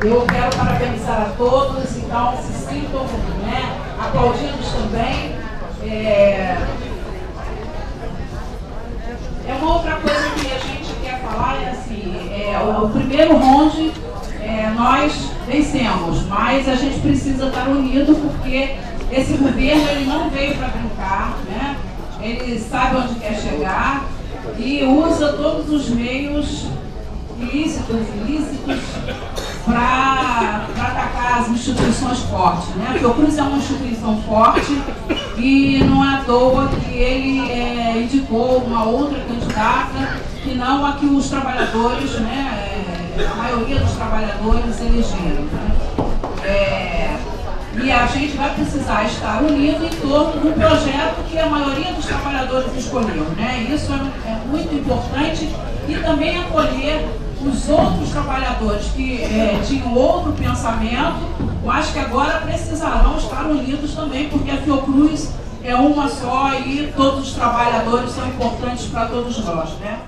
Eu quero parabenizar a todos, então se sintam, né, aplaudidos também. Uma outra coisa que a gente quer falar é assim, o primeiro ronde nós vencemos, mas a gente precisa estar unido porque esse governo ele não veio para brincar, né? Ele sabe onde quer chegar e usa todos os meios ilícitos para atacar as instituições fortes, né? A Fiocruz é uma instituição forte e não é à toa que ele indicou uma outra candidata que não a que os trabalhadores, né? A maioria dos trabalhadores elegeram, né? E a gente vai precisar estar unido em torno do projeto que a maioria dos trabalhadores escolheu, né? Isso é muito importante e também acolher os outros trabalhadores que tinham outro pensamento, mas que agora precisarão estar unidos também, porque a Fiocruz é uma só e todos os trabalhadores são importantes para todos nós, né?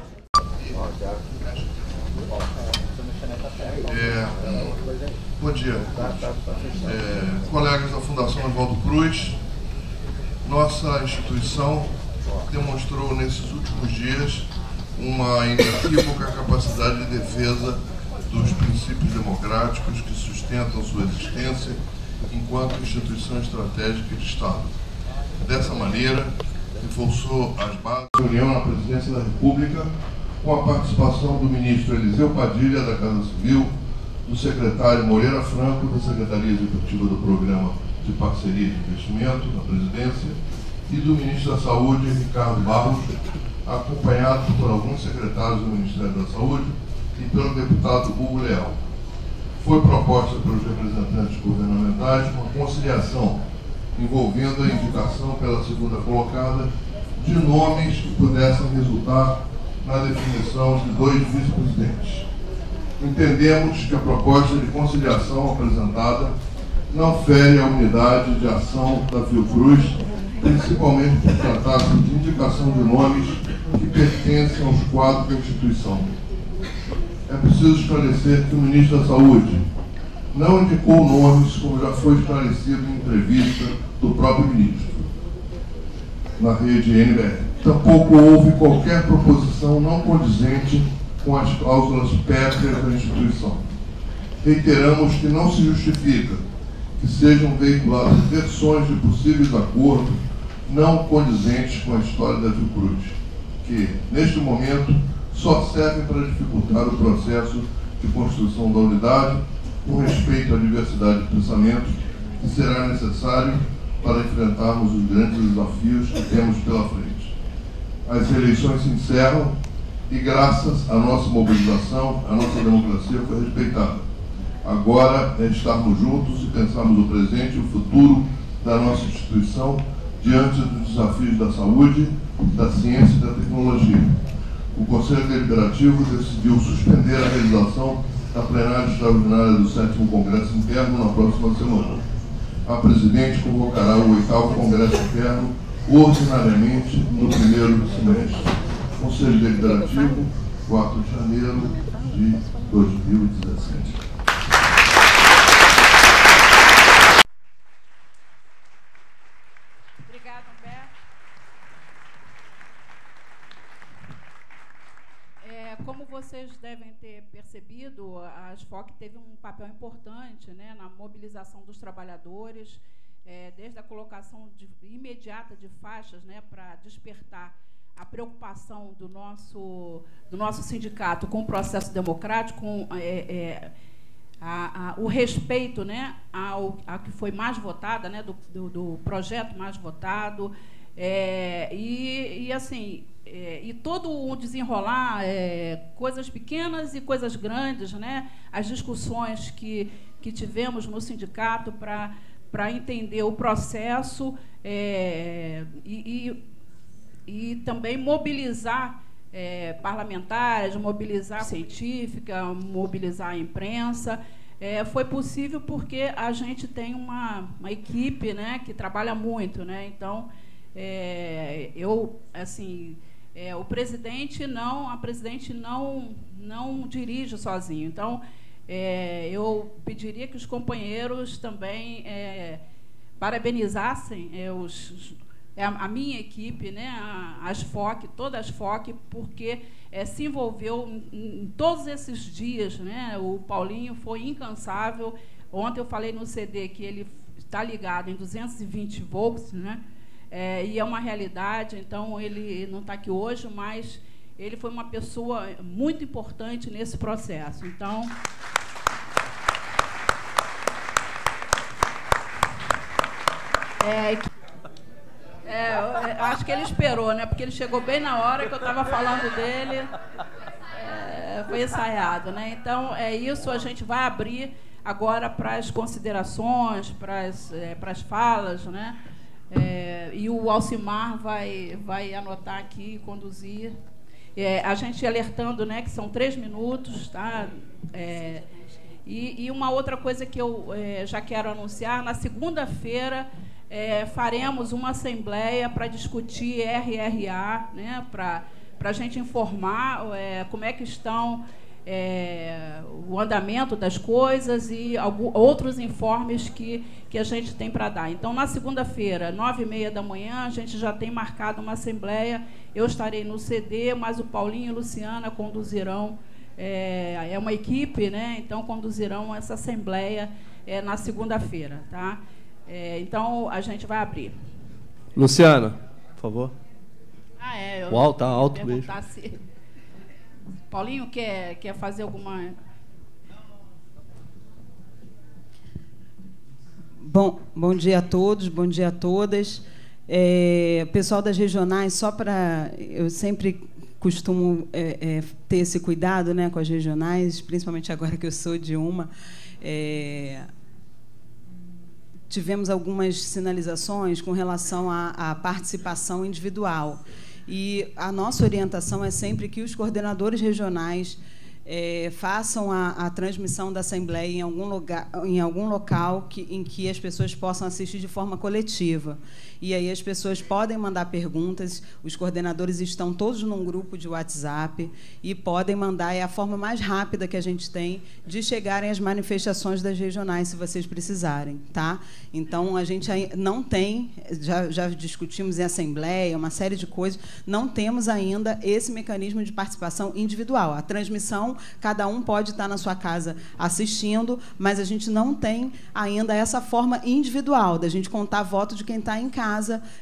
Bom dia, colegas da Fundação Oswaldo Cruz. Nossa instituição demonstrou nesses últimos dias uma inequívoca capacidade de defesa dos princípios democráticos que sustentam sua existência enquanto instituição estratégica de Estado. Dessa maneira, reforçou as bases da reunião na Presidência da República com a participação do ministro Eliseu Padilha, da Casa Civil, do secretário Moreira Franco, da Secretaria Executiva do Programa de Parceria de Investimento, na Presidência, e do ministro da Saúde, Ricardo Barros, acompanhado por alguns secretários do Ministério da Saúde e pelo deputado Hugo Leal. Foi proposta pelos representantes governamentais uma conciliação envolvendo a indicação pela segunda colocada de nomes que pudessem resultar na definição de 2 vice-presidentes. Entendemos que a proposta de conciliação apresentada não fere a unidade de ação da Fiocruz, principalmente por tratar-se de indicação de nomes que pertencem aos quadros da instituição. É preciso esclarecer que o ministro da Saúde não indicou nomes, como já foi esclarecido em entrevista do próprio ministro na rede NBR. Tampouco houve qualquer proposição não condizente com as cláusulas pétreas da instituição. Reiteramos que não se justifica que sejam veiculadas versões de possíveis acordos não condizentes com a história da Fiocruz, que, neste momento, só servem para dificultar o processo de construção da unidade, com respeito à diversidade de pensamentos que será necessário para enfrentarmos os grandes desafios que temos pela frente. As eleições se encerram e, graças à nossa mobilização, a nossa democracia foi respeitada. Agora é estarmos juntos e pensarmos o presente e o futuro da nossa instituição diante dos desafios da saúde, da ciência e da tecnologia. O Conselho Deliberativo decidiu suspender a realização da plenária extraordinária do 7º Congresso Interno na próxima semana. A Presidente convocará o 8º Congresso Interno ordinariamente no primeiro semestre. Conselho Deliberativo, 4 de janeiro de 2017. Obrigada, Humberto. Como vocês devem ter percebido, a ASFOC teve um papel importante, né, na mobilização dos trabalhadores, desde a colocação imediata de faixas, né, para despertar a preocupação do nosso sindicato com o processo democrático, com o respeito, né, ao que foi mais votada, né, do projeto mais votado, e todo o desenrolar, coisas pequenas e coisas grandes, né, as discussões que tivemos no sindicato para entender o processo e também mobilizar parlamentares, mobilizar a científica, mobilizar a imprensa. Foi possível porque a gente tem uma equipe, né, que trabalha muito, né? Então, a presidente não dirige sozinho. Então, eu pediria que os companheiros também parabenizassem a minha equipe, né, as FOC, todas as FOC, porque se envolveu em todos esses dias, né? O Paulinho foi incansável. Ontem eu falei no CD que ele está ligado em 220 volts, né? E é uma realidade. Então, ele não está aqui hoje, mas ele foi uma pessoa muito importante nesse processo. Então, acho que ele esperou, né? Porque ele chegou bem na hora que eu estava falando dele. Foi ensaiado, né? Então, é isso. A gente vai abrir agora para as considerações, para as falas, né? E o Alcimar vai anotar aqui e conduzir. A gente alertando, né, que são 3 minutos, tá? E uma outra coisa que eu já quero anunciar: na segunda-feira faremos uma assembleia para discutir RRA, né, para a gente informar como é que estão o andamento das coisas e outros informes que a gente tem para dar. Então, na segunda-feira, 9h30 da manhã, a gente já tem marcado uma assembleia. Eu estarei no CD, mas o Paulinho e a Luciana conduzirão, é uma equipe, né? Então, conduzirão essa assembleia na segunda-feira. Tá? Então, a gente vai abrir. Luciana, por favor. Uau, tá alto mesmo. Paulinho quer fazer alguma... Bom dia a todos, bom dia a todas. Pessoal das regionais, só para... Eu sempre costumo ter esse cuidado, né, com as regionais, principalmente agora que eu sou de uma. Tivemos algumas sinalizações com relação à participação individual. E a nossa orientação é sempre que os coordenadores regionais façam a transmissão da Assembleia em algum local em que as pessoas possam assistir de forma coletiva. E aí as pessoas podem mandar perguntas, os coordenadores estão todos num grupo de WhatsApp e podem mandar. É a forma mais rápida que a gente tem de chegarem às manifestações das regionais, se vocês precisarem. Tá? Então, a gente não tem, já discutimos em Assembleia, uma série de coisas, não temos ainda esse mecanismo de participação individual. A transmissão, cada um pode estar na sua casa assistindo, mas a gente não tem ainda essa forma individual, da gente contar voto de quem está em casa,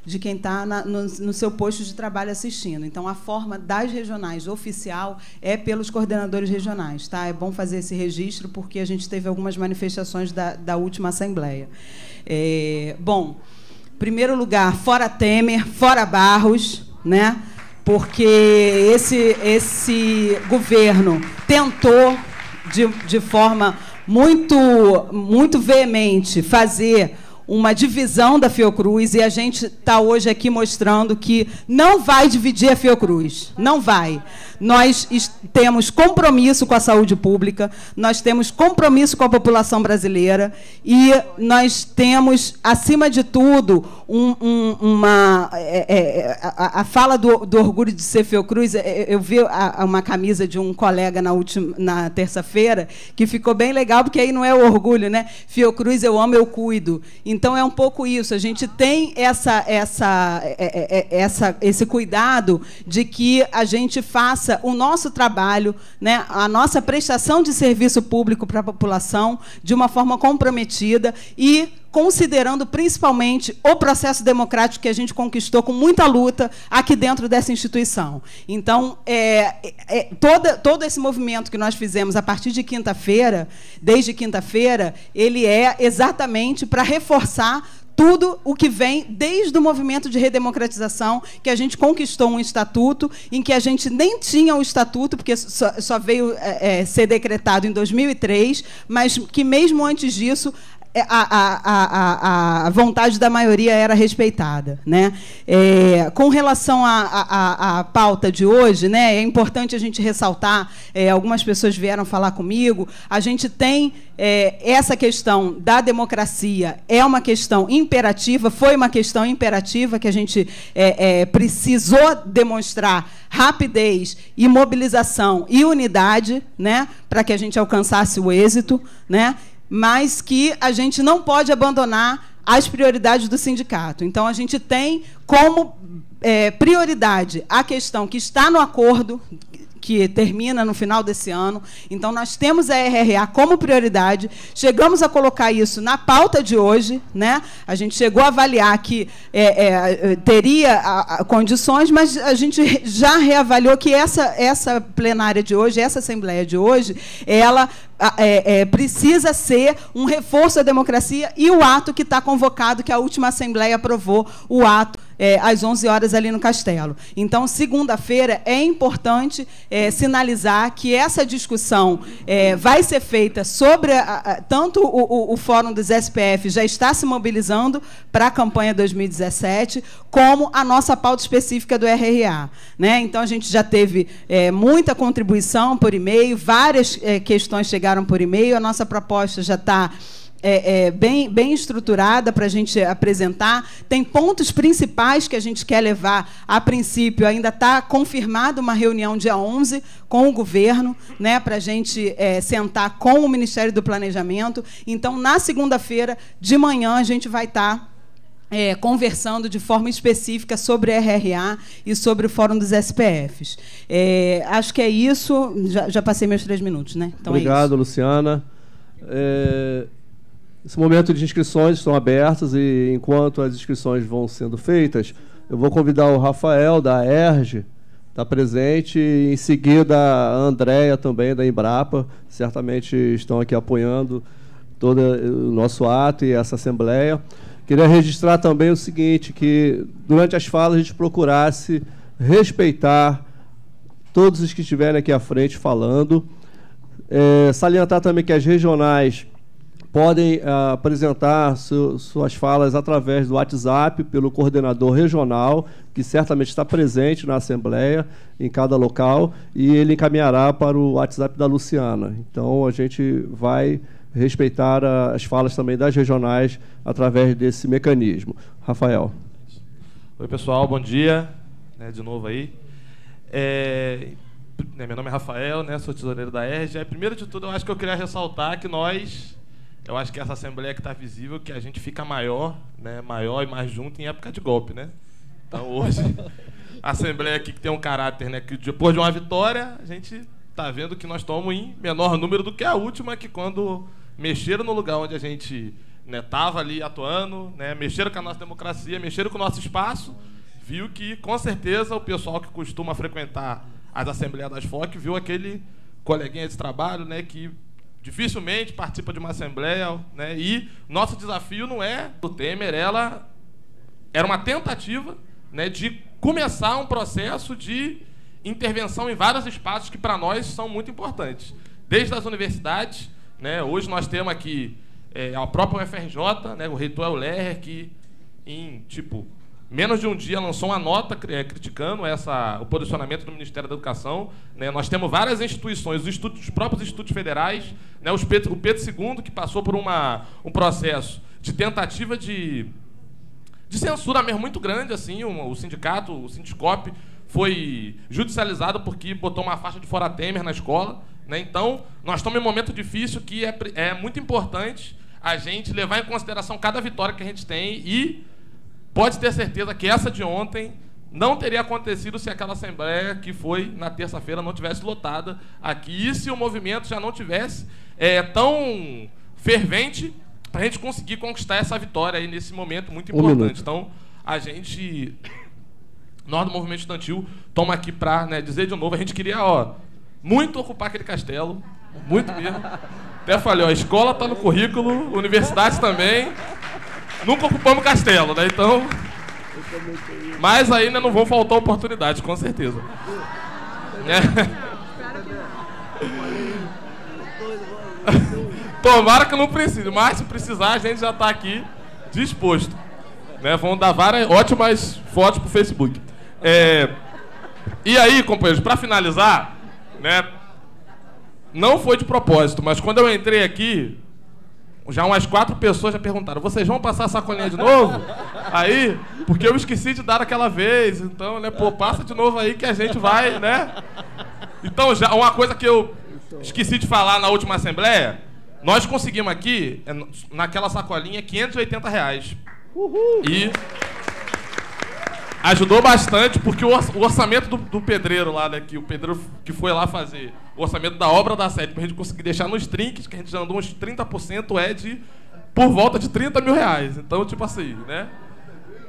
de quem está no seu posto de trabalho assistindo. Então, a forma das regionais oficial é pelos coordenadores regionais. Tá? É bom fazer esse registro, porque a gente teve algumas manifestações da última Assembleia. Bom, em primeiro lugar, fora Temer, fora Barros, né? Porque esse governo tentou, de forma muito veemente, fazer uma divisão da Fiocruz, e a gente está hoje aqui mostrando que não vai dividir a Fiocruz. Não vai. Nós temos compromisso com a saúde pública, nós temos compromisso com a população brasileira e nós temos, acima de tudo, a fala do orgulho de ser Fiocruz. Eu vi uma camisa de um colega na terça-feira que ficou bem legal, porque aí não é o orgulho, né? Fiocruz, eu amo, eu cuido. Então, é um pouco isso. A gente tem esse cuidado de que a gente faça o nosso trabalho, né, a nossa prestação de serviço público para a população de uma forma comprometida e considerando principalmente o processo democrático que a gente conquistou com muita luta aqui dentro dessa instituição. Então, todo esse movimento que nós fizemos a partir de quinta-feira, desde quinta-feira, ele é exatamente para reforçar tudo o que vem desde o movimento de redemocratização, que a gente conquistou um estatuto, em que a gente nem tinha o estatuto, porque só veio ser decretado em 2003, mas que, mesmo antes disso, a vontade da maioria era respeitada, né? Com relação à pauta de hoje, né, é importante a gente ressaltar, algumas pessoas vieram falar comigo, a gente tem essa questão da democracia, é uma questão imperativa, foi uma questão imperativa que a gente precisou demonstrar rapidez e mobilização e unidade, né, para que a gente alcançasse o êxito, né? mas que a gente não pode abandonar as prioridades do sindicato. Então, a gente tem como prioridade a questão que está no acordo, que termina no final desse ano. Então, nós temos a RRA como prioridade. Chegamos a colocar isso na pauta de hoje, né? A gente chegou a avaliar que teria condições, mas a gente já reavaliou que essa plenária de hoje, essa assembleia de hoje, ela precisa ser um reforço à democracia, e o ato que está convocado, que a última assembleia aprovou, o ato às 11 horas ali no Castelo. Então, segunda-feira, é importante sinalizar que essa discussão vai ser feita sobre... tanto o Fórum dos SPF já está se mobilizando para a campanha 2017, como a nossa pauta específica do RRA. Né? Então, a gente já teve muita contribuição por e-mail, várias questões chegaram por e-mail, a nossa proposta já está bem estruturada para a gente apresentar. Tem pontos principais que a gente quer levar. A princípio, ainda está confirmada uma reunião dia 11 com o governo, né, para a gente sentar com o Ministério do Planejamento. Então, na segunda-feira, de manhã, a gente vai estar conversando de forma específica sobre a RRA e sobre o Fórum dos SPFs. Acho que é isso. Já passei meus 3 minutos, né? Então, obrigado, Luciana. Esse momento de inscrições estão abertas, e enquanto as inscrições vão sendo feitas, eu vou convidar o Rafael, da ERJ, está presente, e em seguida a Andréia, também, da Embrapa, certamente estão aqui apoiando todo o nosso ato e essa assembleia. Queria registrar também o seguinte, que durante as falas a gente procurasse respeitar todos os que estiverem aqui à frente falando. Salientar também que as regionais podem apresentar suas falas através do WhatsApp, pelo coordenador regional, que certamente está presente na Assembleia, em cada local, e ele encaminhará para o WhatsApp da Luciana. Então, a gente vai respeitar as falas também das regionais através desse mecanismo. Rafael. Oi, pessoal, bom dia. De novo aí. Meu nome é Rafael, sou tesoureiro da ERJ. Primeiro de tudo, eu acho que eu queria ressaltar que eu acho que essa assembleia que está visível, que a gente fica maior, maior e mais junto em época de golpe, né? Então, hoje, a assembleia aqui que tem um caráter, que depois de uma vitória, a gente está vendo que nós estamos em menor número do que a última, que quando mexeram no lugar onde a gente estava ali atuando, mexeram com a nossa democracia, mexeram com o nosso espaço, viu que, com certeza, o pessoal que costuma frequentar as assembleias das FOC viu aquele coleguinha de trabalho, que dificilmente participa de uma assembleia, e nosso desafio não é do Temer, ela era uma tentativa, de começar um processo de intervenção em vários espaços que para nós são muito importantes, desde as universidades, hoje nós temos aqui a própria UFRJ, o reitor é o Lerrer, que em menos de um dia lançou uma nota criticando o posicionamento do Ministério da Educação. Nós temos várias instituições, os próprios institutos federais, o Pedro II, que passou por um processo de tentativa de censura mesmo muito grande, assim, o sindicato, o Sindicop, foi judicializado porque botou uma faixa de fora Temer na escola. Então, nós estamos em um momento difícil que é muito importante a gente levar em consideração cada vitória que a gente tem, e pode ter certeza que essa de ontem não teria acontecido se aquela assembleia que foi na terça-feira não tivesse lotada aqui, e se o movimento já não tivesse tão fervente para a gente conseguir conquistar essa vitória aí nesse momento muito importante. Então, nós do movimento estudantil estamos aqui para dizer de novo, a gente queria muito ocupar aquele castelo, muito mesmo. Até falei, a escola está no currículo, universidade também. Nunca ocupamos castelo, Então, mas ainda não vão faltar oportunidades, com certeza. Tomara que não precise, mas se precisar, a gente já está aqui disposto. Vão dar várias ótimas fotos para o Facebook. E aí, companheiros, para finalizar, não foi de propósito, mas quando eu entrei aqui, já umas 4 pessoas já perguntaram: vocês vão passar a sacolinha de novo? Aí, porque eu esqueci de dar aquela vez, então, passa de novo aí que a gente vai, Então, já uma coisa que eu esqueci de falar na última assembleia, Nós conseguimos aqui, naquela sacolinha, R$580. Uhul. E ajudou bastante, porque o orçamento do pedreiro lá, né, que o pedreiro que foi lá fazer, o orçamento da obra da sede, pra gente conseguir deixar nos trinques, que a gente já andou uns 30%, é de por volta de R$30 mil. Então, tipo assim, né?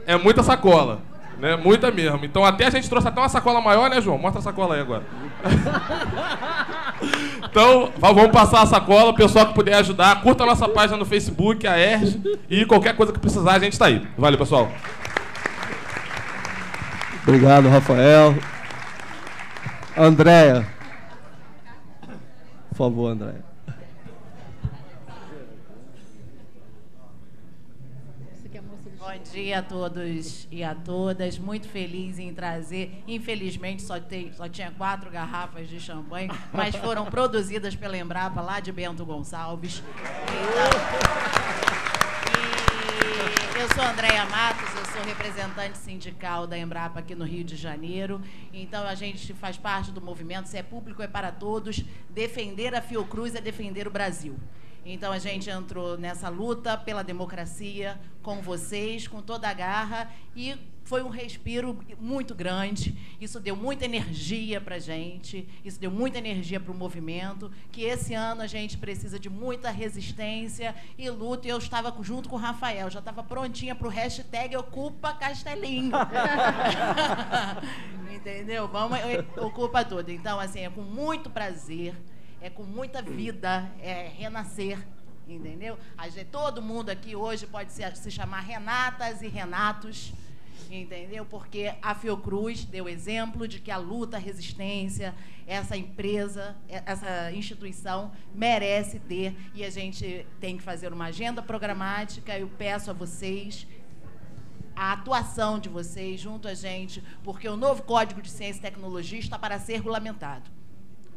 É muita sacola, né? Muita mesmo. Então, até a gente trouxe até uma sacola maior, né, João? Mostra a sacola aí agora. Então, vamos passar a sacola, o pessoal que puder ajudar, curta a nossa página no Facebook, a ERJ, e qualquer coisa que precisar, a gente tá aí. Valeu, pessoal. Obrigado, Rafael. Andréia. Por favor, Andréia. Bom dia a todos e a todas. Muito feliz em trazer. Infelizmente, só tinha 4 garrafas de champanhe, mas foram produzidas pela Embrapa, lá de Bento Gonçalves. Eu sou Andréia Matos, eu sou representante sindical da Embrapa aqui no Rio de Janeiro. Então, a gente faz parte do movimento Se é Público, é para Todos. Defender a Fiocruz é defender o Brasil. Então, a gente entrou nessa luta pela democracia com vocês, com toda a garra, e foi um respiro muito grande. Isso deu muita energia para a gente, isso deu muita energia para o movimento, que esse ano a gente precisa de muita resistência e luta. E eu estava junto com o Rafael, já estava prontinha para o hashtag Ocupa Castelinho. Entendeu? Vamos, ocupa tudo. Então, assim, é com muito prazer, é com muita vida, é renascer, entendeu? Todo mundo aqui hoje pode se chamar Renatas e Renatos, entendeu? Porque a Fiocruz deu exemplo de que a luta, a resistência, essa empresa, essa instituição merece ter, e a gente tem que fazer uma agenda programática. Eu peço a vocês a atuação de vocês junto a gente, porque o novo Código de Ciência e Tecnologia está para ser regulamentado.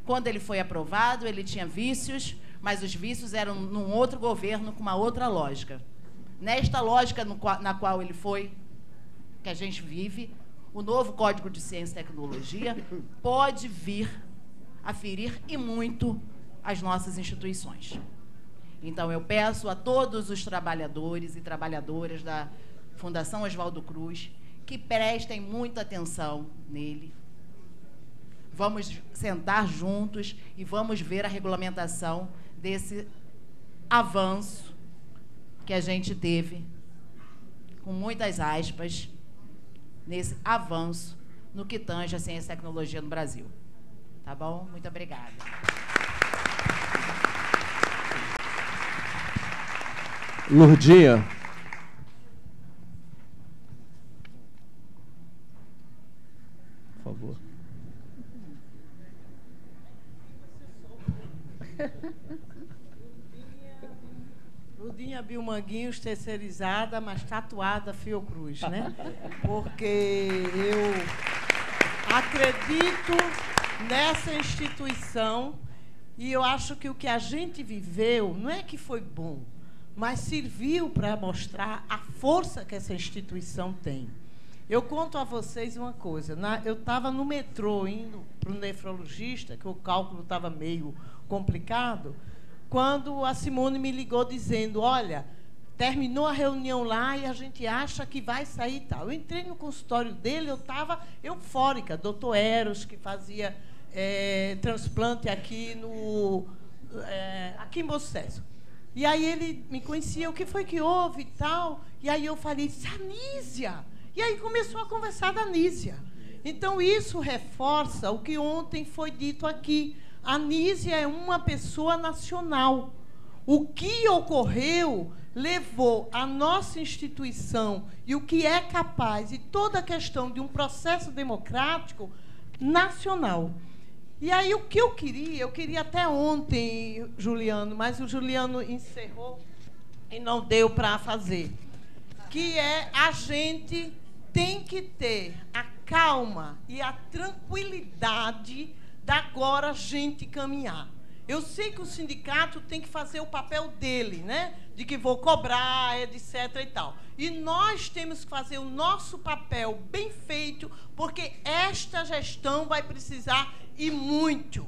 Quando ele foi aprovado, ele tinha vícios, mas os vícios eram num outro governo com uma outra lógica. Nesta lógica na qual ele foi, que a gente vive, o novo Código de Ciência e Tecnologia pode vir a ferir e muito as nossas instituições. Então, eu peço a todos os trabalhadores e trabalhadoras da Fundação Oswaldo Cruz que prestem muita atenção nele. Vamos sentar juntos e vamos ver a regulamentação desse avanço que a gente teve, com muitas aspas, nesse avanço no que tange a ciência e tecnologia no Brasil. Tá bom? Muito obrigada. Lourdinha. Por favor. Lourdinha Bilmanguinhos, terceirizada, mas tatuada Fiocruz, né? Porque eu acredito nessa instituição e eu acho que o que a gente viveu não é que foi bom, mas serviu para mostrar a força que essa instituição tem. Eu conto a vocês uma coisa. Eu estava no metrô indo para o nefrologista, que o cálculo estava meio complicado, quando a Simone me ligou dizendo, olha, terminou a reunião lá e a gente acha que vai sair e tal. Eu entrei no consultório dele, eu estava eufórica. Doutor Eros, que fazia transplante aqui em Bom Sucesso. E aí ele me conhecia, o que foi que houve e tal. E aí eu falei, Anísia. E aí começou a conversar da Anísia. Então, isso reforça o que ontem foi dito aqui. A Anísia é uma pessoa nacional. O que ocorreu levou a nossa instituição e o que é capaz, e toda a questão de um processo democrático nacional. E aí, o que eu queria até ontem, Juliano, mas o Juliano encerrou e não deu para fazer, que é a gente tem que ter a calma e a tranquilidade da agora a gente caminhar. Eu sei que o sindicato tem que fazer o papel dele, né? De que vou cobrar, etc. e tal. E nós temos que fazer o nosso papel bem feito, porque esta gestão vai precisar e muito.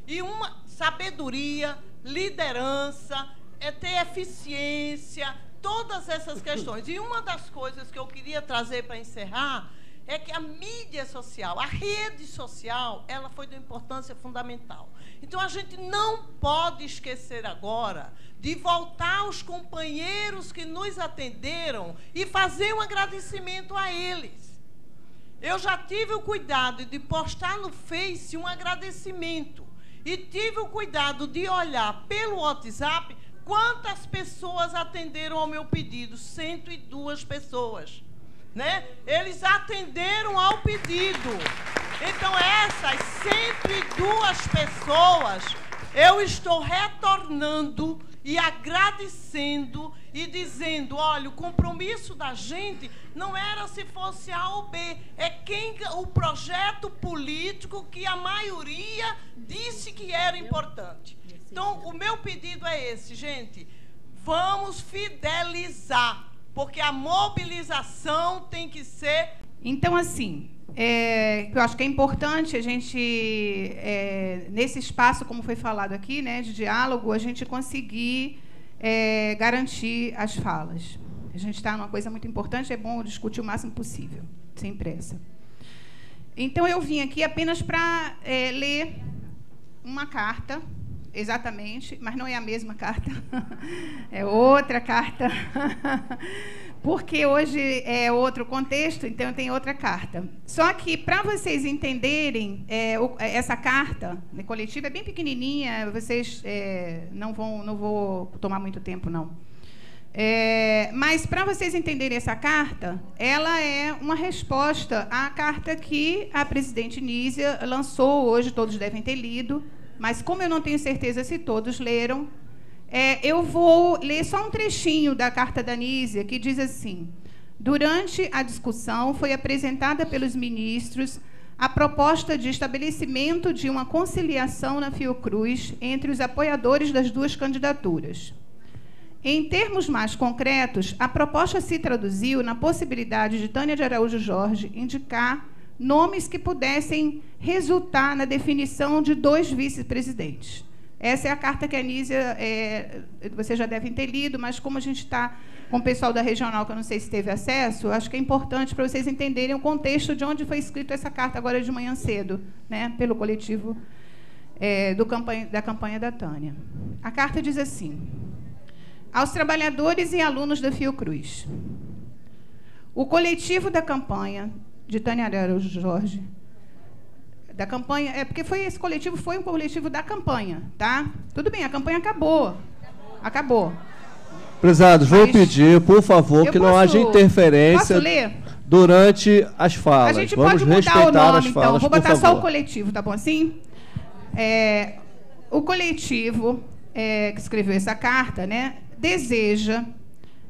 E uma sabedoria liderança, é ter eficiência, todas essas questões. E uma das coisas que eu queria trazer para encerrar é que a mídia social, a rede social, ela foi de uma importância fundamental. Então, a gente não pode esquecer agora de voltar aos companheiros que nos atenderam e fazer um agradecimento a eles. Eu já tive o cuidado de postar no Face um agradecimento e tive o cuidado de olhar pelo WhatsApp quantas pessoas atenderam ao meu pedido. 102 pessoas. Né? Eles atenderam ao pedido. Então, essas 102 pessoas, eu estou retornando e agradecendo e dizendo, olha, o compromisso da gente não era se fosse A ou B, é o projeto político que a maioria disse que era importante. Então, o meu pedido é esse, gente, vamos fidelizar, porque a mobilização tem que ser... Então, assim, eu acho que é importante a gente, nesse espaço, como foi falado aqui, né, de diálogo, a gente conseguir garantir as falas. A gente está numa coisa muito importante, é bom discutir o máximo possível, sem pressa. Então, eu vim aqui apenas para ler uma carta, exatamente, mas não é a mesma carta, é outra carta, porque hoje é outro contexto, então tem outra carta. Só que, para vocês entenderem, essa carta coletiva é bem pequenininha, vocês não vou tomar muito tempo, não. Mas, para vocês entenderem essa carta, ela é uma resposta à carta que a presidente Nízia lançou hoje, todos devem ter lido, mas, como eu não tenho certeza se todos leram, eu vou ler só um trechinho da carta da Nízia, que diz assim: durante a discussão, foi apresentada pelos ministros a proposta de estabelecimento de uma conciliação na Fiocruz entre os apoiadores das duas candidaturas. Em termos mais concretos, a proposta se traduziu na possibilidade de Tânia de Araújo Jorge indicar nomes que pudessem resultar na definição de 2 vice-presidentes. Essa é a carta que a Nízia, vocês já devem ter lido, mas como a gente está com o pessoal da regional, que eu não sei se teve acesso, acho que é importante para vocês entenderem o contexto de onde foi escrita essa carta agora de manhã cedo, né, pelo coletivo da campanha da Tânia. A carta diz assim: aos trabalhadores e alunos da Fiocruz, o coletivo da campanha de Tânia Araújo Jorge, da campanha, porque esse coletivo foi um coletivo da campanha, tá? Tudo bem, a campanha acabou. Prezados, vou pedir, por favor, que não haja interferência durante as falas. A gente pode mudar o nome, então. Vou botar só o coletivo, tá bom assim? O coletivo que escreveu essa carta, né, deseja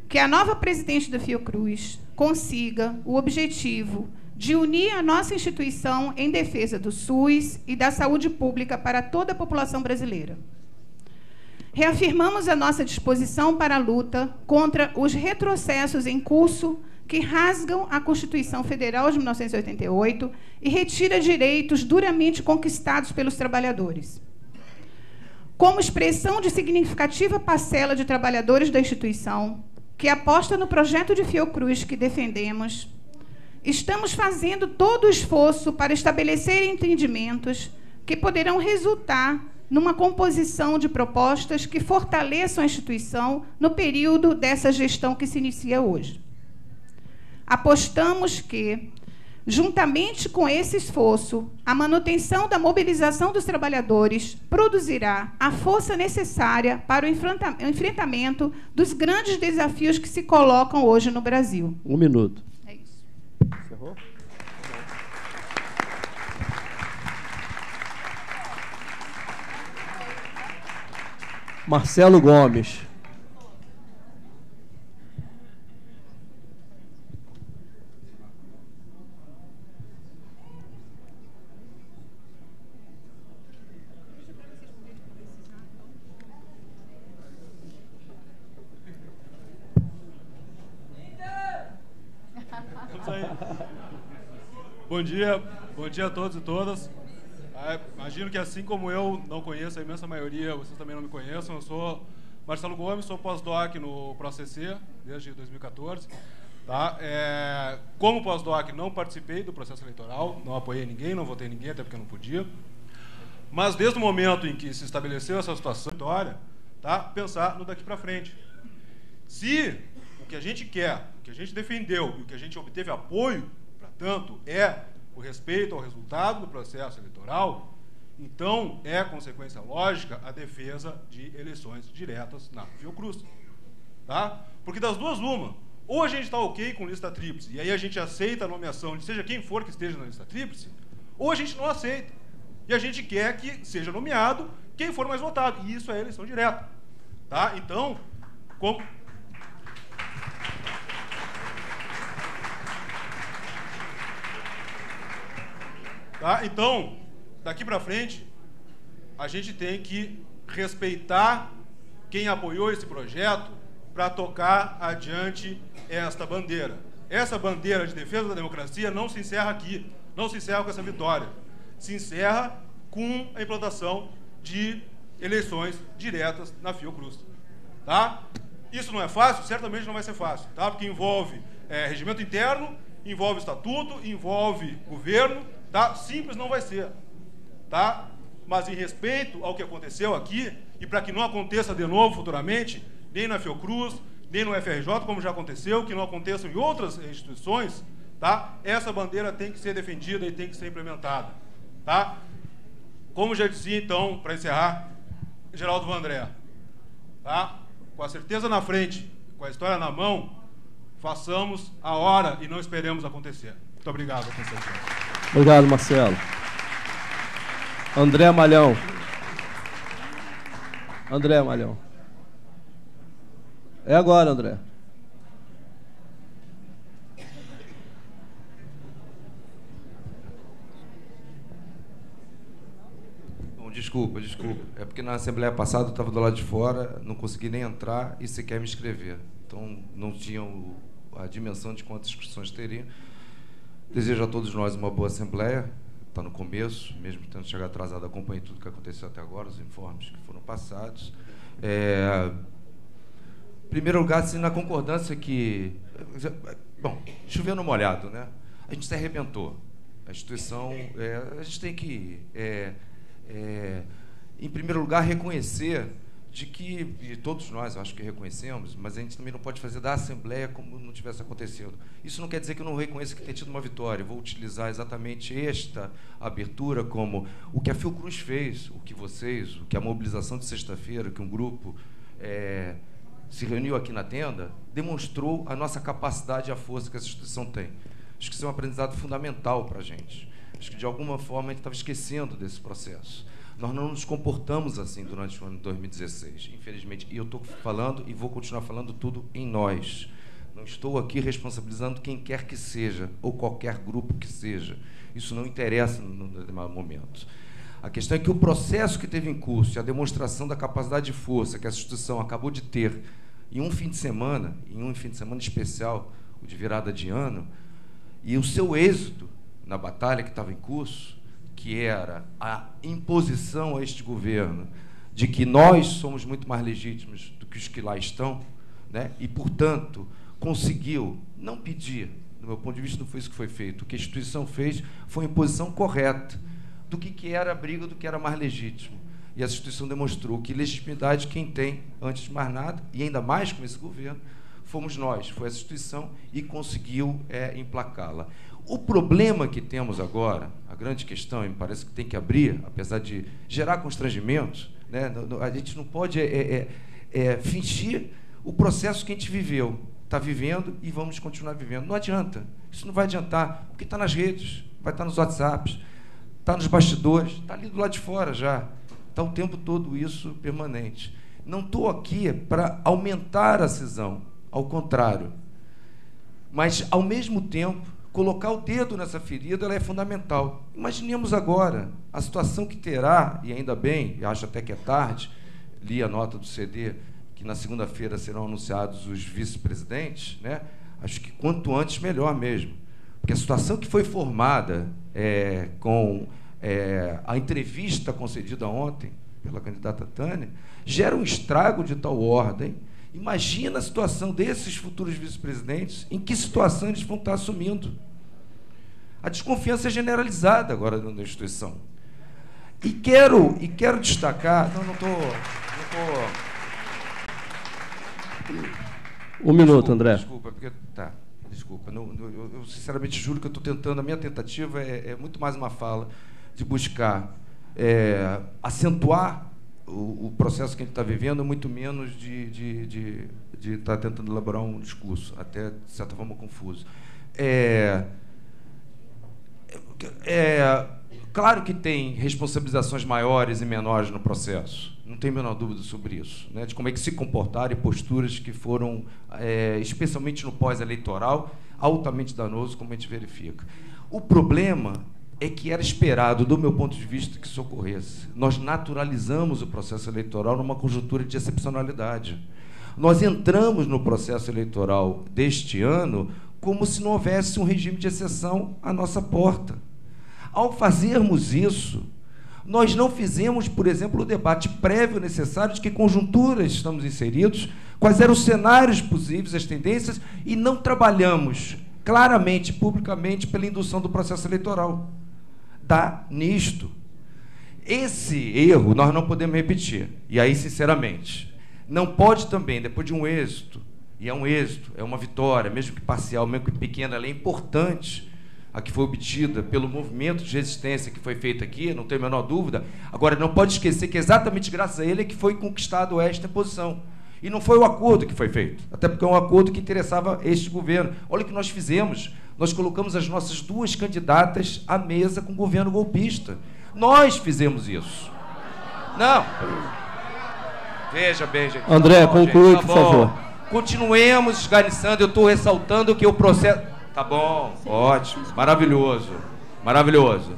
que a nova presidente da Fiocruz consiga o objetivo de unir a nossa instituição em defesa do SUS e da saúde pública para toda a população brasileira. Reafirmamos a nossa disposição para a luta contra os retrocessos em curso que rasgam a Constituição Federal de 1988 e retira direitos duramente conquistados pelos trabalhadores. Como expressão de significativa parcela de trabalhadores da instituição, que aposta no projeto de Fiocruz que defendemos, estamos fazendo todo o esforço para estabelecer entendimentos que poderão resultar numa composição de propostas que fortaleçam a instituição no período dessa gestão que se inicia hoje. Apostamos que, juntamente com esse esforço, a manutenção da mobilização dos trabalhadores produzirá a força necessária para o enfrentamento dos grandes desafios que se colocam hoje no Brasil. 1 minuto. É isso. Encerrou? Marcelo Gomes. Bom dia a todos e todas. A Imagino que assim como eu não conheço a imensa maioria, vocês também não me conheçam. Eu sou Marcelo Gomes, sou pós-doc no ProCC desde 2014. Tá? Como pós-doc não participei do processo eleitoral, não apoiei ninguém, não votei ninguém, até porque não podia. Mas desde o momento em que se estabeleceu essa situação, tá? Pensar no daqui para frente. Se o que a gente quer, o que a gente defendeu e o que a gente obteve apoio, portanto, é o respeito ao resultado do processo eleitoral, então é consequência lógica a defesa de eleições diretas na Fiocruz. Tá? Porque das duas, uma, ou a gente está ok com lista tríplice, e aí a gente aceita a nomeação de seja quem for que esteja na lista tríplice, ou a gente não aceita. E a gente quer que seja nomeado quem for mais votado. E isso é eleição direta. Tá? Então, como... Tá? Então, daqui para frente, a gente tem que respeitar quem apoiou esse projeto para tocar adiante esta bandeira. Essa bandeira de defesa da democracia não se encerra aqui, não se encerra com essa vitória. Se encerra com a implantação de eleições diretas na Fiocruz. Tá? Isso não é fácil? Certamente não vai ser fácil, tá? Porque envolve regimento interno, envolve estatuto, envolve governo, tá? Simples não vai ser, tá? Mas em respeito ao que aconteceu aqui, e para que não aconteça de novo futuramente, nem na Fiocruz, nem no FRJ, como já aconteceu, que não aconteça em outras instituições, tá? Essa bandeira tem que ser defendida e tem que ser implementada, tá? Como já dizia, então, para encerrar, Geraldo Vandré, tá? Com a certeza na frente, com a história na mão, façamos a hora e não esperemos acontecer. Muito obrigado. Obrigado, Marcelo. André Malhão. André Malhão. É agora, André. Desculpa. É porque na Assembleia passada eu estava do lado de fora, não consegui nem entrar e sequer me inscrever. Então, não tinham a dimensão de quantas inscrições teriam. Desejo a todos nós uma boa Assembleia. Está no começo, mesmo tendo chegado atrasado, acompanhe tudo que aconteceu até agora, os informes que foram passados. Em primeiro lugar, assim, na concordância que... Bom, choveu no molhado, né? A gente se arrebentou. A instituição... a gente tem que... em primeiro lugar, reconhecer de que, e todos nós acho que reconhecemos, mas a gente também não pode fazer da Assembleia como não tivesse acontecido. Isso não quer dizer que eu não reconheça que tenha tido uma vitória. Eu vou utilizar exatamente esta abertura como o que a Fiocruz fez, o que vocês, o que a mobilização de sexta-feira, que um grupo se reuniu aqui na tenda, demonstrou a nossa capacidade e a força que essa instituição tem. Acho que isso é um aprendizado fundamental para a gente. Acho que, de alguma forma, a gente estava esquecendo desse processo. Nós não nos comportamos assim durante o ano de 2016, infelizmente. E eu estou falando e vou continuar falando tudo em nós. Não estou aqui responsabilizando quem quer que seja, ou qualquer grupo que seja. Isso não interessa no determinado momento. A questão é que o processo que teve em curso e a demonstração da capacidade de força que essa instituição acabou de ter em um fim de semana especial, o de virada de ano, e o seu êxito na batalha que estava em curso, que era a imposição a este governo de que nós somos muito mais legítimos do que os que lá estão, né? E, portanto, conseguiu não pedir, do meu ponto de vista, não foi isso que foi feito. O que a instituição fez foi a imposição correta do que era a briga, do que era mais legítimo. E a instituição demonstrou que legitimidade quem tem, antes de mais nada, e ainda mais com esse governo, fomos nós, foi essa instituição, e conseguiu emplacá-la. O problema que temos agora, a grande questão, e me parece que tem que abrir, apesar de gerar constrangimentos, né? A gente não pode fingir o processo que a gente viveu, está vivendo e vamos continuar vivendo. Não adianta, isso não vai adiantar, porque está nas redes, vai estar nos WhatsApps, está nos bastidores, está ali do lado de fora já, está o tempo todo isso permanente. Não estou aqui para aumentar a cisão, ao contrário, mas, ao mesmo tempo, colocar o dedo nessa ferida ela é fundamental. Imaginemos agora a situação que terá, e ainda bem, acho até que é tarde, li a nota do CD, que na segunda-feira serão anunciados os vice-presidentes, né? Acho que quanto antes, melhor mesmo. Porque a situação que foi formada com a entrevista concedida ontem pela candidata Tânia gera um estrago de tal ordem. Imagina a situação desses futuros vice-presidentes, em que situação eles vão estar assumindo. A desconfiança é generalizada agora na instituição. E quero destacar... Não estou... Um minuto, André. Desculpa, porque... Tá, desculpa. Eu sinceramente juro que eu estou tentando... A minha tentativa é muito mais uma fala de buscar acentuar o processo que a gente está vivendo, muito menos de estar tentando elaborar um discurso, até, de certa forma, confuso. Claro que tem responsabilizações maiores e menores no processo, não tenho a menor dúvida sobre isso, né, de como é que se comportaram e posturas que foram, especialmente no pós-eleitoral, altamente danoso, como a gente verifica. O problema é que era esperado, do meu ponto de vista, que isso ocorresse. Nós naturalizamos o processo eleitoral numa conjuntura de excepcionalidade. Nós entramos no processo eleitoral deste ano como se não houvesse um regime de exceção à nossa porta. Ao fazermos isso, nós não fizemos, por exemplo, o debate prévio necessário de que conjunturas estamos inseridos, quais eram os cenários possíveis, as tendências, e não trabalhamos claramente, publicamente, pela indução do processo eleitoral. Dá nisto. Esse erro nós não podemos repetir. E aí, sinceramente, não pode também, depois de um êxito, e é um êxito, é uma vitória, mesmo que parcial, mesmo que pequena, ela é importante, a que foi obtida pelo movimento de resistência que foi feito aqui, não tenho a menor dúvida. Agora, não pode esquecer que exatamente graças a ele é que foi conquistado esta posição. E não foi o acordo que foi feito, até porque é um acordo que interessava este governo. Olha o que nós fizemos. Nós colocamos as nossas duas candidatas à mesa com o governo golpista. Nós fizemos isso. Não. Veja bem, gente. André, tá bom, conclui, gente, tá por bom. favor. Continuemos esganiçando. Eu estou ressaltando que o processo... Tá bom, ótimo, maravilhoso, maravilhoso.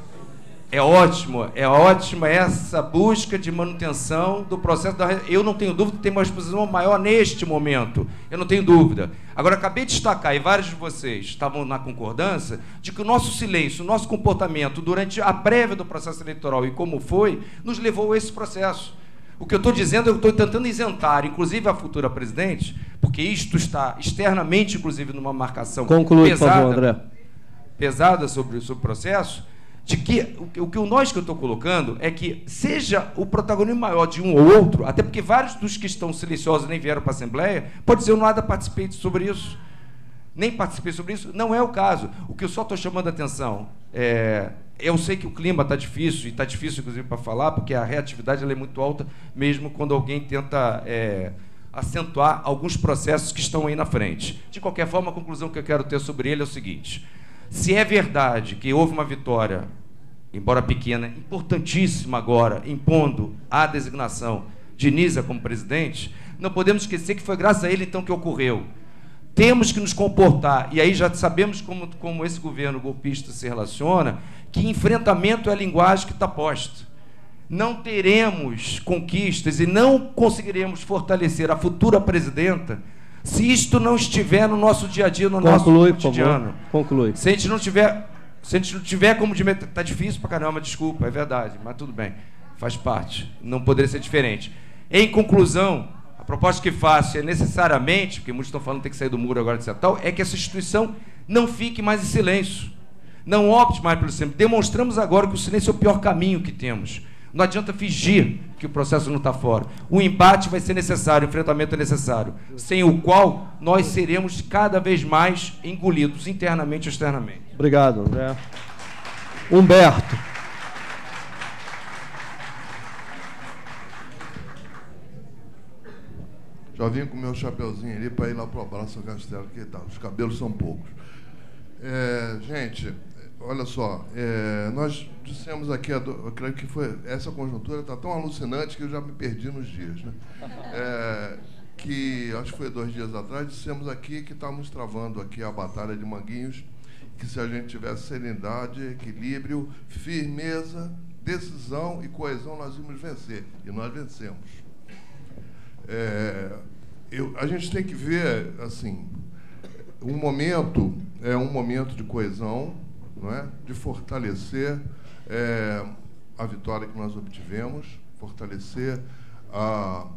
É ótima essa busca de manutenção do processo da... Eu não tenho dúvida que tem uma exposição maior neste momento, eu não tenho dúvida. Agora, acabei de destacar, e vários de vocês estavam na concordância, de que o nosso silêncio, o nosso comportamento durante a prévia do processo eleitoral e como foi, nos levou a esse processo. O que eu estou dizendo, eu estou tentando isentar, inclusive a futura presidente, porque isto está externamente, inclusive, numa marcação conclui, por favor, André. Pesada sobre o processo, de que o que eu estou colocando é que seja o protagonismo maior de um ou outro, até porque vários dos que estão silenciosos nem vieram para a Assembleia, pode ser eu nada participei sobre isso, nem participei sobre isso, não é o caso. O que eu só estou chamando a atenção eu sei que o clima está difícil, e está difícil, inclusive, para falar, porque a reatividade ela é muito alta, mesmo quando alguém tenta acentuar alguns processos que estão aí na frente. De qualquer forma, a conclusão que eu quero ter sobre ele é o seguinte: se é verdade que houve uma vitória, embora pequena, importantíssima agora, impondo a designação de Nízia como presidente, não podemos esquecer que foi graças a ele, então, que ocorreu. Temos que nos comportar, e aí já sabemos como esse governo golpista se relaciona, que enfrentamento é a linguagem que está posta. Não teremos conquistas e não conseguiremos fortalecer a futura presidenta se isto não estiver no nosso dia a dia, no nosso cotidiano. Conclui. Se a gente não tiver como... Está difícil pra caramba, desculpa, é verdade, mas tudo bem, faz parte, não poderia ser diferente. Em conclusão, a proposta que faço é necessariamente, porque muitos estão falando que tem que sair do muro agora, etc. tal, é que essa instituição não fique mais em silêncio. Não opte mais pelo silêncio. Demonstramos agora que o silêncio é o pior caminho que temos. Não adianta fingir que o processo não está fora. O embate vai ser necessário, o enfrentamento é necessário, sem o qual nós seremos cada vez mais engolidos, internamente e externamente. Obrigado, André. Humberto. Já vim com o meu chapeuzinho ali para ir lá para o Abraço Castelo, que tá, os cabelos são poucos. Gente, olha só, nós dissemos aqui, eu creio que foi, essa conjuntura está tão alucinante que eu já me perdi nos dias, né? Que, acho que foi 2 dias atrás, dissemos aqui que estávamos travando aqui a Batalha de Manguinhos, que se a gente tivesse serenidade, equilíbrio, firmeza, decisão e coesão, nós íamos vencer. E nós vencemos. A gente tem que ver, assim, um momento é um momento de coesão, não é? De fortalecer a vitória que nós obtivemos, fortalecer a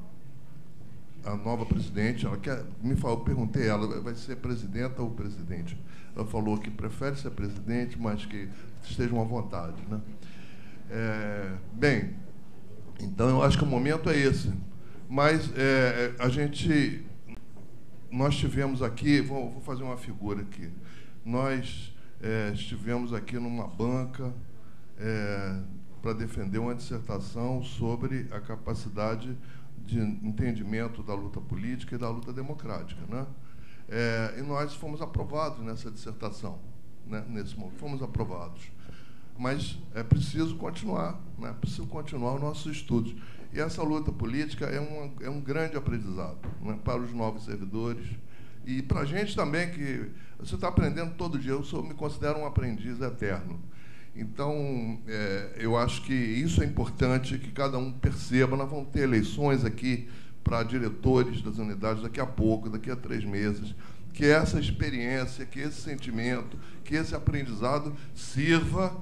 nova presidente. Ela quer, eu perguntei a ela, vai ser presidenta ou presidente? Ela falou que prefere ser presidente, mas que estejam à vontade, né? Bem, então eu acho que o momento é esse. Mas nós tivemos aqui, vou fazer uma figura aqui, nós estivemos aqui numa banca para defender uma dissertação sobre a capacidade de entendimento da luta política e da luta democrática, né? E nós fomos aprovados nessa dissertação, né? Nesse momento, fomos aprovados. Mas é preciso continuar, né? É preciso continuar os nossos estudos. E essa luta política é um grande aprendizado, né? Para os novos servidores e para a gente também, que você está aprendendo todo dia. Eu me considero um aprendiz eterno. Então, eu acho que isso é importante, que cada um perceba. Nós vamos ter eleições aqui para diretores das unidades daqui a pouco, daqui a 3 meses, que essa experiência, que esse sentimento, que esse aprendizado sirva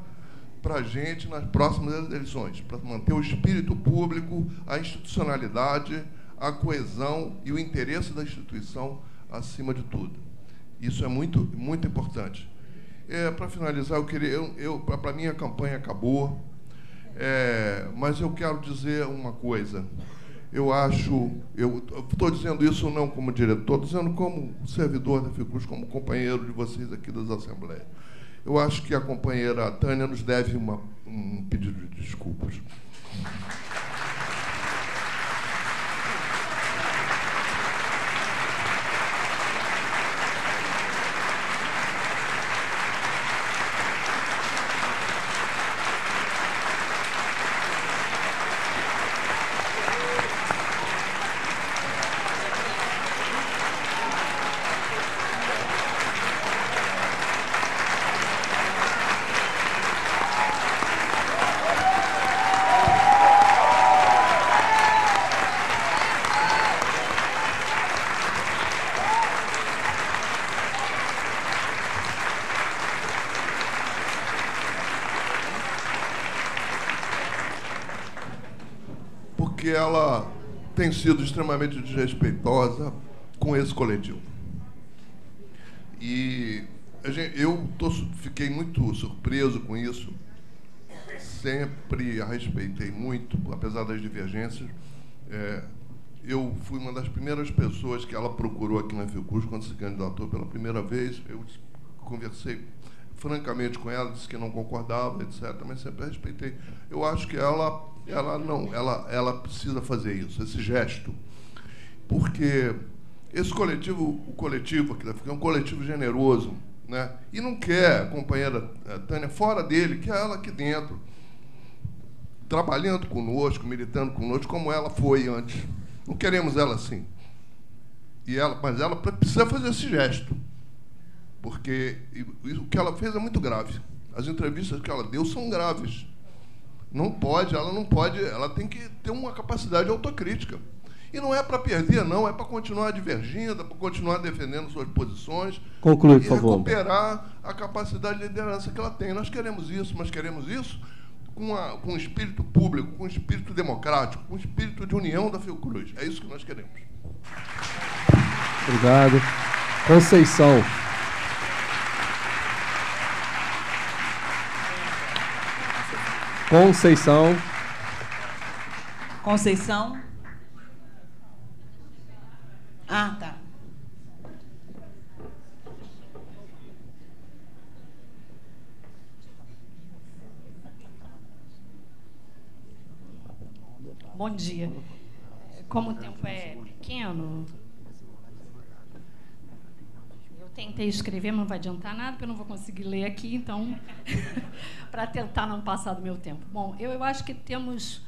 para a gente nas próximas eleições, para manter o espírito público, a institucionalidade, a coesão e o interesse da instituição acima de tudo. Isso é muito, muito importante. Para finalizar, para mim a campanha acabou, mas eu quero dizer uma coisa. Eu estou dizendo isso não como diretor, estou dizendo como servidor da Fiocruz, como companheiro de vocês aqui das Assembleias. Eu acho que a companheira Tânia nos deve um pedido de desculpas. Porque ela tem sido extremamente desrespeitosa com esse coletivo. E fiquei muito surpreso com isso. Sempre a respeitei muito, apesar das divergências. Eu fui uma das primeiras pessoas que ela procurou aqui na Fiocruz quando se candidatou pela primeira vez. Eu conversei francamente com ela, disse que não concordava, etc., mas sempre a respeitei. Eu acho que ela precisa fazer isso, esse gesto, porque esse coletivo, o coletivo aqui da Fiocruz é um coletivo generoso, né? E não quer a companheira Tânia fora dele, quer ela aqui dentro, trabalhando conosco, militando conosco, como ela foi antes. Não queremos ela assim. Mas ela precisa fazer esse gesto, porque o que ela fez é muito grave. As entrevistas que ela deu são graves. Ela tem que ter uma capacidade de autocrítica. E não é para perder, não, é para continuar divergindo, para continuar defendendo suas posições. Conclui, por favor. E recuperar a capacidade de liderança que ela tem. Nós queremos isso, mas queremos isso com um espírito público, com um espírito democrático, com um espírito de união da Fiocruz. É isso que nós queremos. Obrigado. Conceição. Conceição. Ah, tá. Bom dia. Como o tempo é pequeno, eu tentei escrever, mas não vai adiantar nada, porque eu não vou conseguir ler aqui, então, para tentar não passar do meu tempo. Bom, eu acho que temos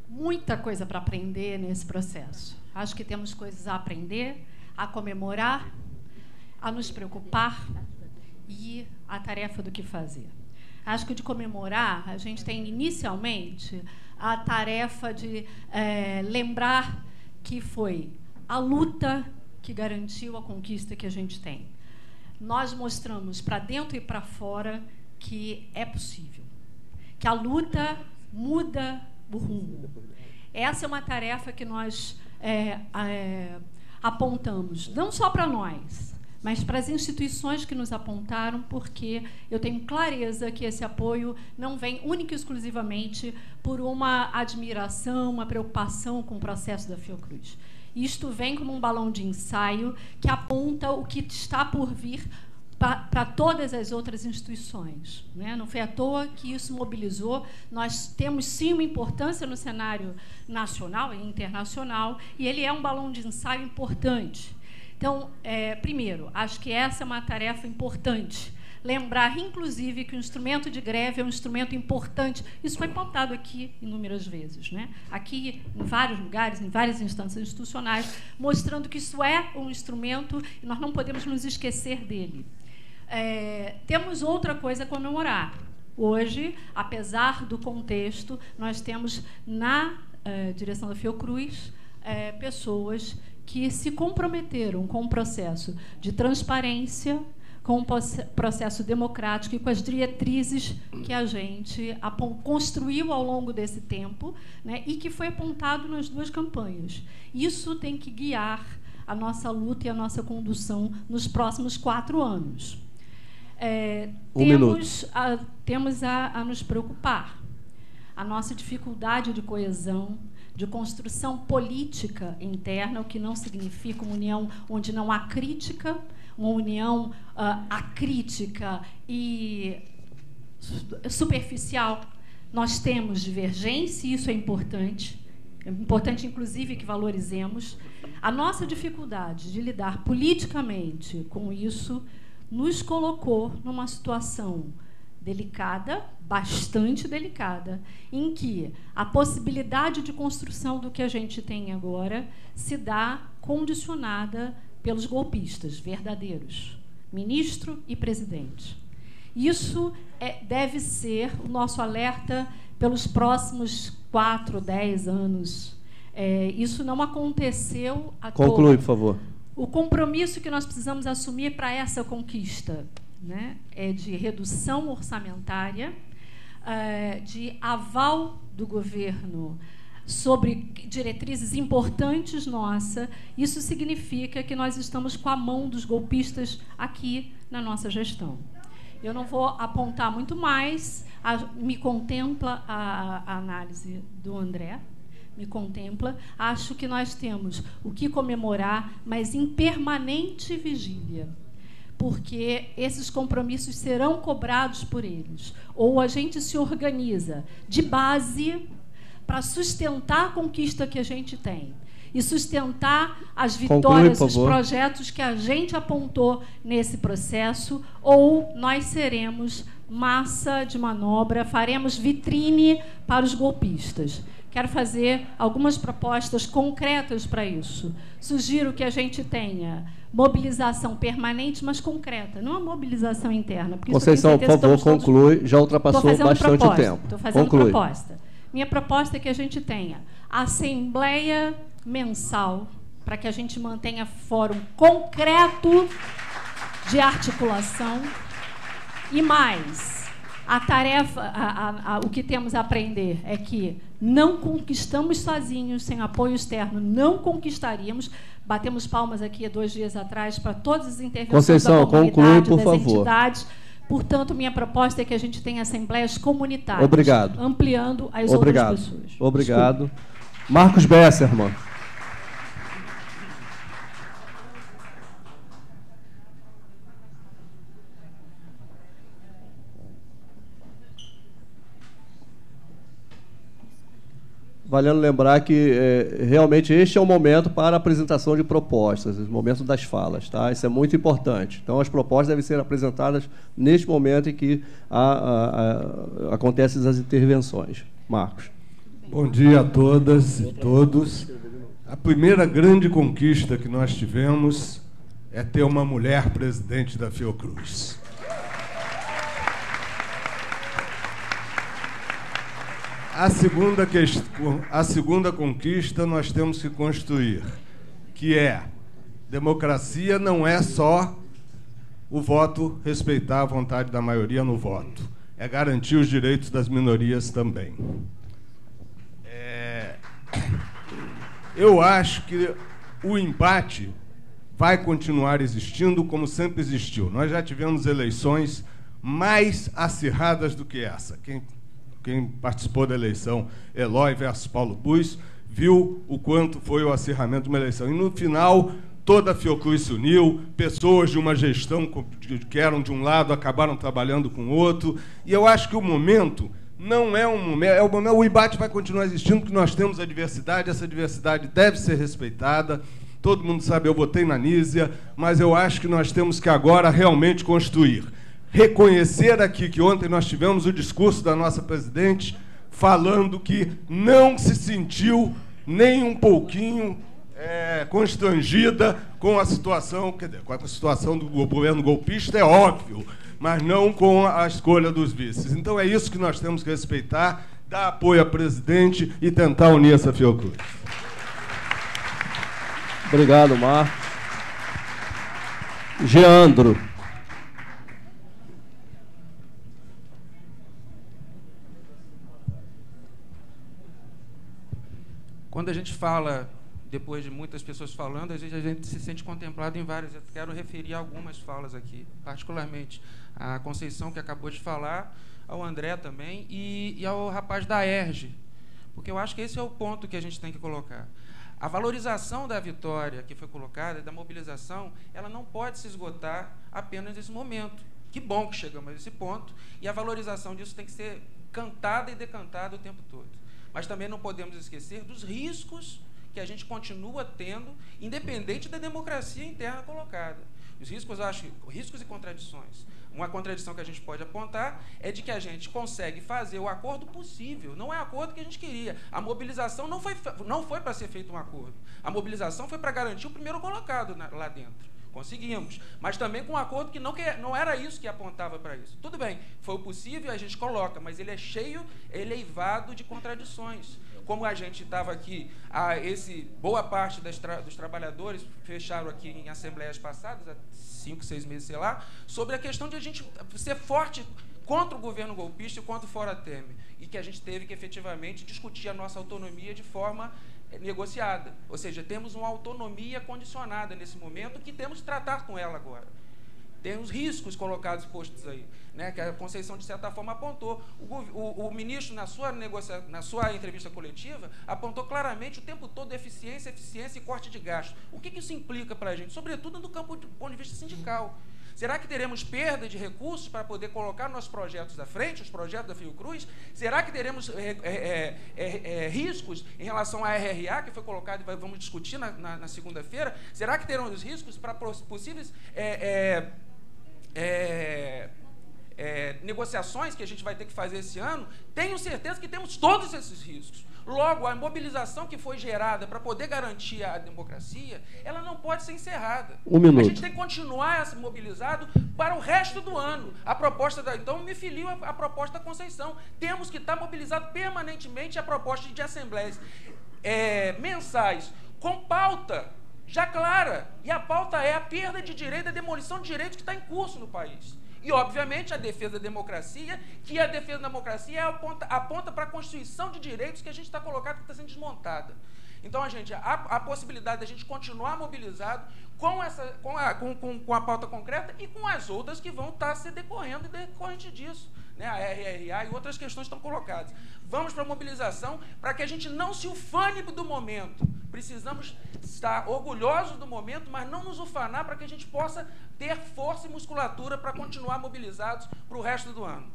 muita coisa para aprender nesse processo. Acho que temos coisas a aprender, a comemorar, a nos preocupar e a tarefa do que fazer. Acho que de comemorar, a gente tem inicialmente a tarefa de lembrar que foi a luta que garantiu a conquista que a gente tem. Nós mostramos para dentro e para fora que é possível, que a luta muda o rumo. Essa é uma tarefa que nós apontamos, não só para nós, mas para as instituições que nos apontaram, porque eu tenho clareza que esse apoio não vem única e exclusivamente por uma admiração, uma preocupação com o processo da Fiocruz. Isto vem como um balão de ensaio que aponta o que está por vir para todas as outras instituições, né? Não foi à toa que isso mobilizou. Nós temos, sim, uma importância no cenário nacional e internacional, e ele é um balão de ensaio importante. Então, primeiro, acho que essa é uma tarefa importante. Lembrar, inclusive, que o instrumento de greve é um instrumento importante. Isso foi pautado aqui inúmeras vezes, né? Aqui, em vários lugares, em várias instâncias institucionais, mostrando que isso é um instrumento e nós não podemos nos esquecer dele. Temos outra coisa a comemorar. Hoje, apesar do contexto, nós temos na direção da Fiocruz pessoas que se comprometeram com o processo de transparência, com o processo democrático e com as diretrizes que a gente construiu ao longo desse tempo, né, e que foi apontado nas duas campanhas. Isso tem que guiar a nossa luta e a nossa condução nos próximos 4 anos. Temos a nos preocupar. A nossa dificuldade de coesão, de construção política interna, o que não significa uma união onde não há crítica, uma união acrítica e superficial. Nós temos divergência, e isso é importante. É importante, inclusive, que valorizemos. A nossa dificuldade de lidar politicamente com isso nos colocou numa situação delicada, bastante delicada, em que a possibilidade de construção do que a gente tem agora se dá condicionada pelos golpistas verdadeiros, ministro e presidente. Isso deve ser o nosso alerta pelos próximos 4, 10 anos. Isso não aconteceu à toa. Conclui, por favor. O compromisso que nós precisamos assumir para essa conquista, né, é de redução orçamentária, de aval do governo sobre diretrizes importantes nossa. Isso significa que nós estamos com a mão dos golpistas aqui na nossa gestão. Eu não vou apontar muito mais, me contempla a análise do André, me contempla. Acho que nós temos o que comemorar, mas em permanente vigília, porque esses compromissos serão cobrados por eles. Ou a gente se organiza de base para sustentar a conquista que a gente tem e sustentar as vitórias, os projetos que a gente apontou nesse processo, ou nós seremos massa de manobra, faremos vitrine para os golpistas. Quero fazer algumas propostas concretas para isso. Sugiro que a gente tenha mobilização permanente, mas concreta, não a mobilização interna. Conceição, por favor, conclui. Já ultrapassou bastante o tempo. Estou fazendo proposta. Minha proposta é que a gente tenha assembleia mensal, para que a gente mantenha fórum concreto de articulação. E mais, a tarefa, o que temos a aprender é que não conquistamos sozinhos, sem apoio externo, não conquistaríamos. Batemos palmas aqui há 2 dias atrás para todas as intervenções da comunidade, conclui, por das favor. entidades. Portanto, minha proposta é que a gente tenha assembleias comunitárias, Obrigado. ampliando as outras pessoas. Obrigado. Marcos Besserman. Valendo lembrar que realmente este é o momento para a apresentação de propostas, o momento das falas, tá? Isso é muito importante. Então, as propostas devem ser apresentadas neste momento em que acontecem as intervenções. Marcos. Bom dia a todas e todos. A primeira grande conquista que nós tivemos é ter uma mulher presidente da Fiocruz. A segunda conquista nós temos que construir, que é: democracia não é só o voto, respeitar a vontade da maioria no voto, é garantir os direitos das minorias também. eu acho que o embate vai continuar existindo como sempre existiu. Nós já tivemos eleições mais acirradas do que essa. Quem participou da eleição Eloy versus Paulo Bus viu o quanto foi o acirramento de uma eleição. E, no final, toda a Fiocruz se uniu, pessoas de uma gestão que eram de um lado acabaram trabalhando com o outro. E eu acho que o momento não é um momento... O embate vai continuar existindo porque nós temos a diversidade, essa diversidade deve ser respeitada. Todo mundo sabe, eu votei na Nízia, mas eu acho que nós temos que agora realmente construir. Reconhecer aqui que ontem nós tivemos o discurso da nossa presidente falando que não se sentiu nem um pouquinho constrangida com a situação, quer dizer, com a situação do governo golpista, é óbvio, mas não com a escolha dos vices. Então é isso que nós temos que respeitar, dar apoio à presidente e tentar unir essa Fiocruz. Obrigado, Marcos. Geandro. Quando a gente fala, depois de muitas pessoas falando, às vezes a gente se sente contemplado em várias. Eu quero referir algumas falas aqui, particularmente a Conceição, que acabou de falar, ao André também, e ao rapaz da ERJ, porque eu acho que esse é o ponto que a gente tem que colocar. A valorização da vitória que foi colocada, da mobilização, ela não pode se esgotar apenas nesse momento. Que bom que chegamos a esse ponto, e a valorização disso tem que ser cantada e decantada o tempo todo. Mas também não podemos esquecer dos riscos que a gente continua tendo, independente da democracia interna colocada. Os riscos, eu acho, riscos e contradições. Uma contradição que a gente pode apontar é de que a gente consegue fazer o acordo possível. Não é o acordo que a gente queria. A mobilização não foi para ser feito um acordo. A mobilização foi para garantir o primeiro colocado lá dentro. Conseguimos. Mas também com um acordo que não era isso que apontava para isso. Tudo bem, foi o possível, a gente coloca, mas ele é cheio, ele é eivado de contradições. Como a gente estava aqui, boa parte dos trabalhadores fecharam aqui em assembleias passadas, há 5, 6 meses, sei lá, sobre a questão de a gente ser forte contra o governo golpista e contra o Fora Temer, e que a gente teve que efetivamente discutir a nossa autonomia de forma negociada. Ou seja, temos uma autonomia condicionada nesse momento que temos que tratar com ela agora. Tem os riscos colocados, postos aí, né, que a Conceição, de certa forma, apontou. O ministro, na sua entrevista coletiva, apontou claramente o tempo todo eficiência e corte de gasto. O que isso implica para a gente? Sobretudo do ponto de vista sindical. Será que teremos perda de recursos para poder colocar nossos projetos à frente, os projetos da Fiocruz? Será que teremos riscos em relação à RRA, que foi colocado e vamos discutir na segunda-feira? Será que teremos riscos para possíveis negociações que a gente vai ter que fazer esse ano? Tenho certeza que temos todos esses riscos. Logo, a mobilização que foi gerada para poder garantir a democracia, ela não pode ser encerrada. Um minuto. A gente tem que continuar mobilizado para o resto do ano. A proposta então, me filio à proposta da Conceição. Temos que estar mobilizado permanentemente a proposta de assembleias mensais, com pauta já clara. E a pauta é a perda de direito, a demolição de direitos que está em curso no país. E, obviamente, a defesa da democracia, que a defesa da democracia aponta para a constituição de direitos que a gente está colocado, que está sendo desmontada. Então, a possibilidade de a gente continuar mobilizado com a pauta concreta e com as outras que vão estar se decorrendo decorrente disso, né? A RRA e outras questões estão colocadas. Vamos para a mobilização para que a gente não se ufane do momento. Precisamos estar orgulhosos do momento, mas não nos ufanar, para que a gente possa ter força e musculatura para continuar mobilizados para o resto do ano.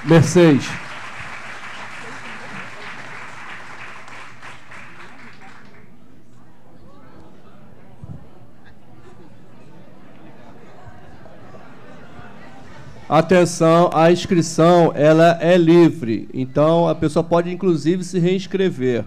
Mercedes. Atenção, a inscrição ela é livre, então a pessoa pode inclusive se reinscrever.